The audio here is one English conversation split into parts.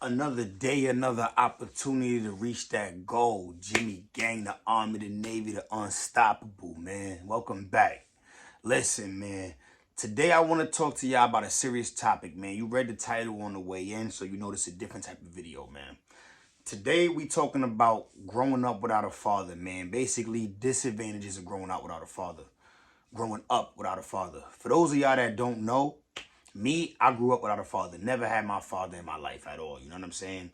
Another day, another opportunity to reach that goal. Jimmy Gang, the Army, the Navy, the Unstoppable, man. Welcome back. Listen, man. Today I want to talk to y'all about a serious topic, man. You read the title on the way in, so you know this is a different type of video, man. Today we talking about growing up without a father, man. Basically, disadvantages of growing up without a father. Growing up without a father. For those of y'all that don't know, me, I grew up without a father. Never had my father in my life at all. You know what I'm saying?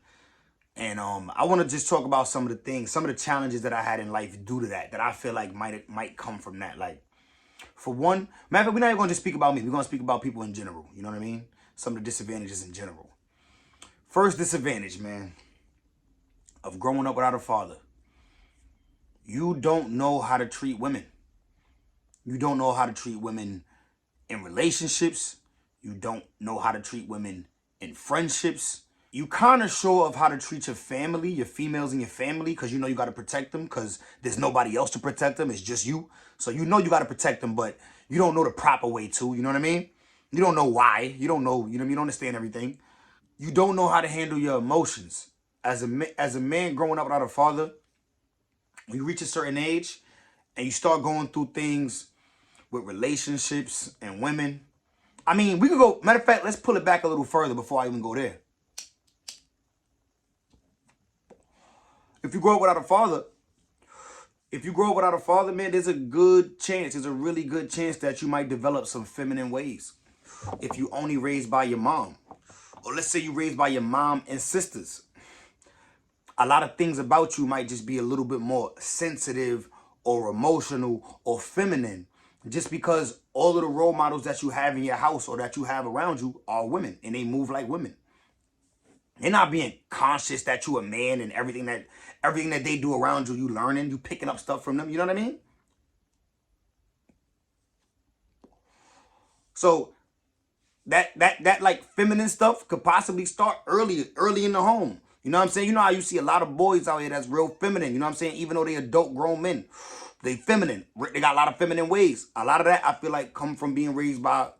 And I want to just talk about some of the things, some of the challenges that I had in life due to that I feel like might come from that. Like, for one, matter of fact, we're not even going to just speak about me. We're going to speak about people in general. You know what I mean? Some of the disadvantages in general. First disadvantage, man, of growing up without a father. You don't know how to treat women. You don't know how to treat women in relationships. You don't know how to treat women in friendships. You kind of sure of how to treat your family, your females in your family, because you know you got to protect them because there's nobody else to protect them. It's just you. So you know you got to protect them, but you don't know the proper way to. You know what I mean? You don't know why. You don't know, you know, you don't understand everything. You don't know how to handle your emotions. As a man growing up without a father, when you reach a certain age and you start going through things with relationships and women. I mean, we could go, matter of fact, let's pull it back a little further before I even go there. If you grow up without a father, man, there's a good chance, there's a really good chance that you might develop some feminine ways. If you only raised by your mom, or let's say you raised by your mom and sisters, a lot of things about you might just be a little bit more sensitive or emotional or feminine, just because all of the role models that you have in your house or that you have around you are women and they move like women. They're not being conscious that you a man and everything that they do around you, you learning, you picking up stuff from them. You know what I mean? So that like feminine stuff could possibly start early in the home. You know what I'm saying? You know how you see a lot of boys out here that's real feminine. You know what I'm saying? Even though they adult grown men, they feminine. They got a lot of feminine ways. A lot of that I feel like come from being raised by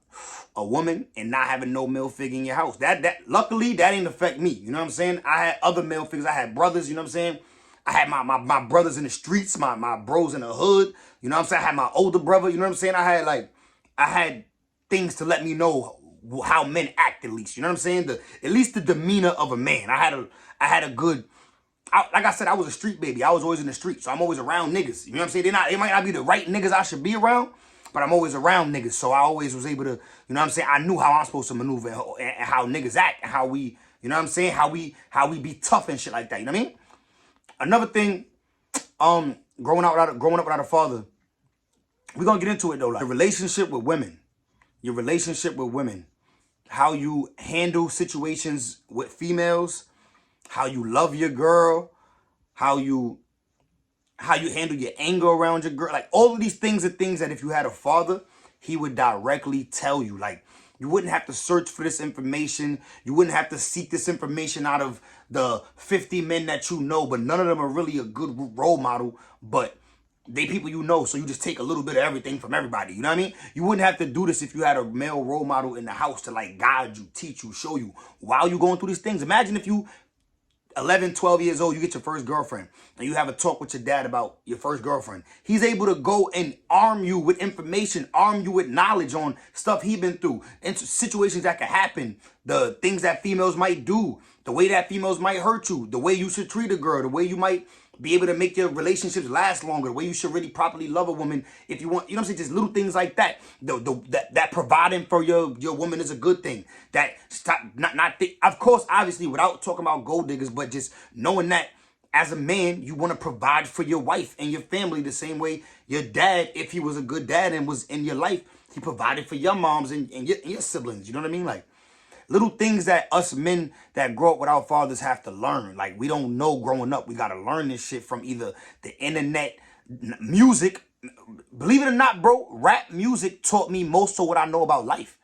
a woman and not having no male figure in your house. That luckily that didn't affect me. You know what I'm saying? I had other male figures. I had brothers. You know what I'm saying? I had my brothers in the streets, my bros in the hood. You know what I'm saying? I had my older brother. You know what I'm saying? I had things to let me know how men act, at least. You know what I'm saying? At least the demeanor of a man. I had a good, like I said, I was a street baby. I was always in the street, so I'm always around niggas. You know what I'm saying? They might not be the right niggas I should be around, but I'm always around niggas, so I always was able to, you know what I'm saying? I knew how I'm supposed to maneuver and how niggas act and how we, you know what I'm saying? How we be tough and shit like that. You know what I mean? Another thing, growing up without a father, we're gonna get into it though. Like, your relationship with women, how you handle situations with females, how you love your girl, how you handle your anger around your girl. Like, all of these things are things that if you had a father, he would directly tell you. Like, you wouldn't have to search for this information. You wouldn't have to seek this information out of the 50 men that you know, but none of them are really a good role model, but they people you know, so you just take a little bit of everything from everybody. You know what I mean? You wouldn't have to do this if you had a male role model in the house to like guide you, teach you, show you while you're going through these things. Imagine if you 11, 12 years old, you get your first girlfriend and you have a talk with your dad about your first girlfriend. He's able to go and arm you with information, arm you with knowledge on stuff he's been through, and situations that could happen, the things that females might do, the way that females might hurt you, the way you should treat a girl, the way you might be able to make your relationships last longer, the way you should really properly love a woman if you want, you know what I'm saying? Just little things like that. That providing for your woman is a good thing. That stop of course, obviously, without talking about gold diggers, but just knowing that as a man, you want to provide for your wife and your family the same way your dad, if he was a good dad and was in your life, he provided for your moms and your siblings. You know what I mean? Like, little things that us men that grow up without fathers have to learn. Like, we don't know growing up. We got to learn this shit from either the internet, music. Believe it or not, bro, rap music taught me most of what I know about life.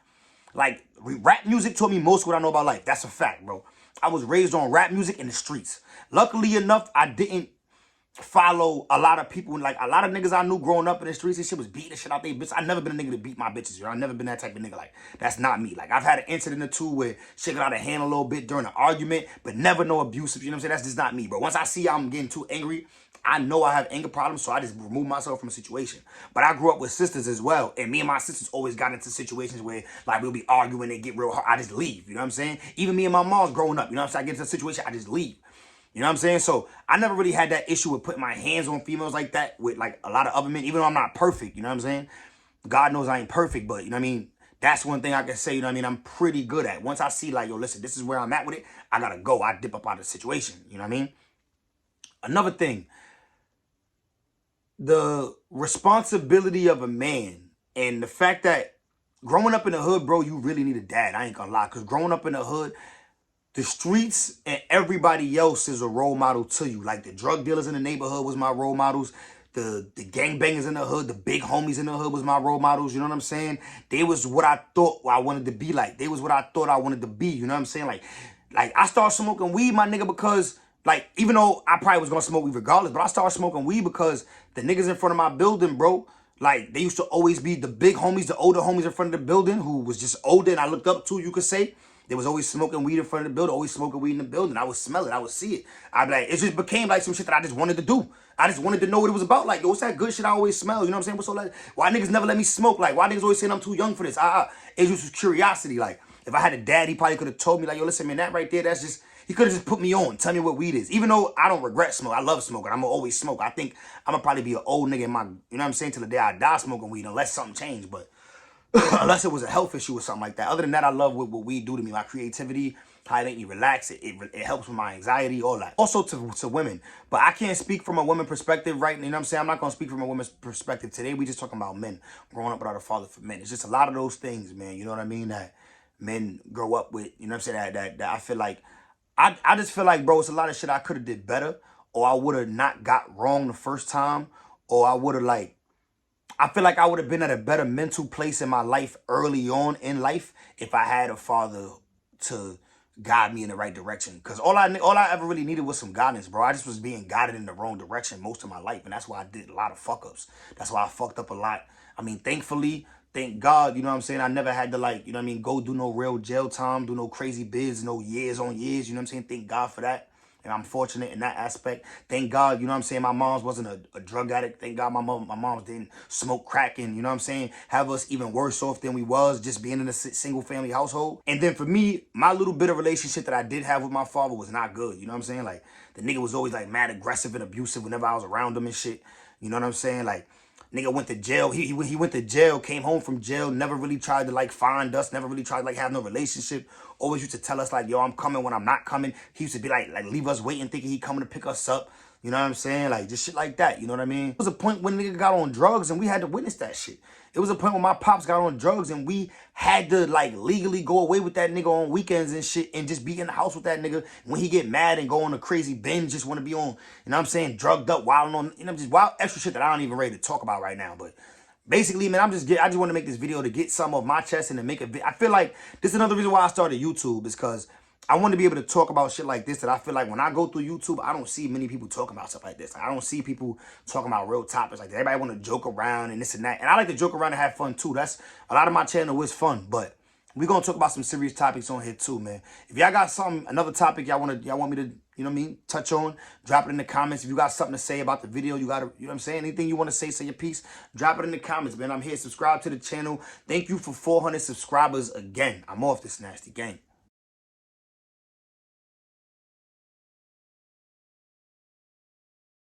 Like, rap music taught me most of what I know about life. That's a fact, bro. I was raised on rap music in the streets. Luckily enough, I didn't follow a lot of people. Like, a lot of niggas I knew growing up in the streets and shit was beating the shit out they bitch. I never been a nigga to beat my bitches, I never been that type of nigga. Like, that's not me. Like, I've had an incident or two where shit got out of hand a little bit during an argument, but never no abusive, you know what I'm saying? That's just not me, bro. Once I see I'm getting too angry, I know I have anger problems, so I just remove myself from a situation. But I grew up with sisters as well, and me and my sisters always got into situations where, like, we'll be arguing and get real hard. I just leave, you know what I'm saying? Even me and my mom's growing up, you know what I'm saying? I get into a situation, I just leave. You know what I'm saying? So I never really had that issue with putting my hands on females like that with like a lot of other men, even though I'm not perfect, you know what I'm saying? God knows I ain't perfect, but you know what I mean? That's one thing I can say, you know what I mean? I'm pretty good at. Once I see like, yo, listen, this is where I'm at with it, I gotta go. I dip up out of the situation, you know what I mean? Another thing, the responsibility of a man and the fact that growing up in the hood, bro, you really need a dad. I ain't gonna lie, because growing up in the hood, the streets and everybody else is a role model to you. Like, the drug dealers in the neighborhood was my role models. The gangbangers in the hood, the big homies in the hood was my role models. You know what I'm saying? They was what I thought I wanted to be like. They was what I thought I wanted to be. You know what I'm saying? Like I started smoking weed, my nigga, because, like, even though I probably was going to smoke weed regardless, but I started smoking weed because the niggas in front of my building, bro, like, they used to always be the big homies, the older homies in front of the building who was just older and I looked up to, you could say. They was always smoking weed in front of the building, always smoking weed in the building. I would smell it. I would see it. I'd be like, it just became like some shit that I just wanted to do. I just wanted to know what it was about. Like, yo, what's that good shit I always smell? You know what I'm saying? What's so like, why niggas never let me smoke? Like, why niggas always saying I'm too young for this? It just was curiosity. Like, if I had a dad, he probably could have told me, like, yo, listen, man, that right there, that's just, he could have just put me on, tell me what weed is. Even though I don't regret smoke, I love smoking. I'm gonna always smoke. I think I'm gonna probably be an old nigga in my, you know what I'm saying, till the day I die smoking weed, unless something changed. But unless it was a health issue or something like that. Other than that, I love what weed do to me. My creativity, how it make me relax. It helps with my anxiety, all that. Also to women. But I can't speak from a woman perspective, right? You know what I'm saying? I'm not going to speak from a woman's perspective today. We just talking about men. Growing up without a father for men. It's just a lot of those things, man. You know what I mean? That men grow up with. You know what I'm saying? That I feel like, I just feel like, bro, it's a lot of shit I could have did better. Or I would have not got wrong the first time. Or I would have, like, I feel like I would have been at a better mental place in my life early on in life if I had a father to guide me in the right direction. Because all I ever really needed was some guidance, bro. I just was being guided in the wrong direction most of my life. And that's why I did a lot of fuck-ups. That's why I fucked up a lot. I mean, thankfully, thank God, you know what I'm saying? I never had to, like, you know what I mean, go do no real jail time, do no crazy bids, no years on years. You know what I'm saying? Thank God for that. And I'm fortunate in that aspect. Thank God, you know what I'm saying, my mom's wasn't a drug addict. Thank God my mom's didn't smoke crack and, you know what I'm saying, have us even worse off than we was just being in a single family household. And then for me, my little bit of relationship that I did have with my father was not good. You know what I'm saying? Like, the nigga was always like mad aggressive and abusive whenever I was around him and shit. You know what I'm saying? Like, nigga went to jail. He went to jail, came home from jail, never really tried to, like, find us, never really tried to, like, have no relationship. Always used to tell us, like, yo, I'm coming when I'm not coming. He used to be like leave us waiting, thinking he coming to pick us up. You know what I'm saying? Like, just shit like that. You know what I mean? It was a point when nigga got on drugs and we had to witness that shit. It was a point when my pops got on drugs and we had to, like, legally go away with that nigga on weekends and shit and just be in the house with that nigga. When he get mad and go on a crazy binge, just want to be on, you know what I'm saying, drugged up, wilding on, you know, just wild extra shit that I don't even ready to talk about right now. But basically, man, I just want to make this video to get some off my chest and to make I feel like this is another reason why I started YouTube, is because I want to be able to talk about shit like this that I feel like when I go through YouTube, I don't see many people talking about stuff like this. I don't see people talking about real topics like that. Everybody want to joke around and this and that. And I like to joke around and have fun too. That's a lot of my channel is fun, but we're going to talk about some serious topics on here too, man. If y'all got another topic y'all want me to, you know what I mean, touch on, drop it in the comments. If you got something to say about the video, you got to, you know what I'm saying, anything you want to say your piece, drop it in the comments, man. I'm here. Subscribe to the channel. Thank you for 400 subscribers again. I'm off this nasty game.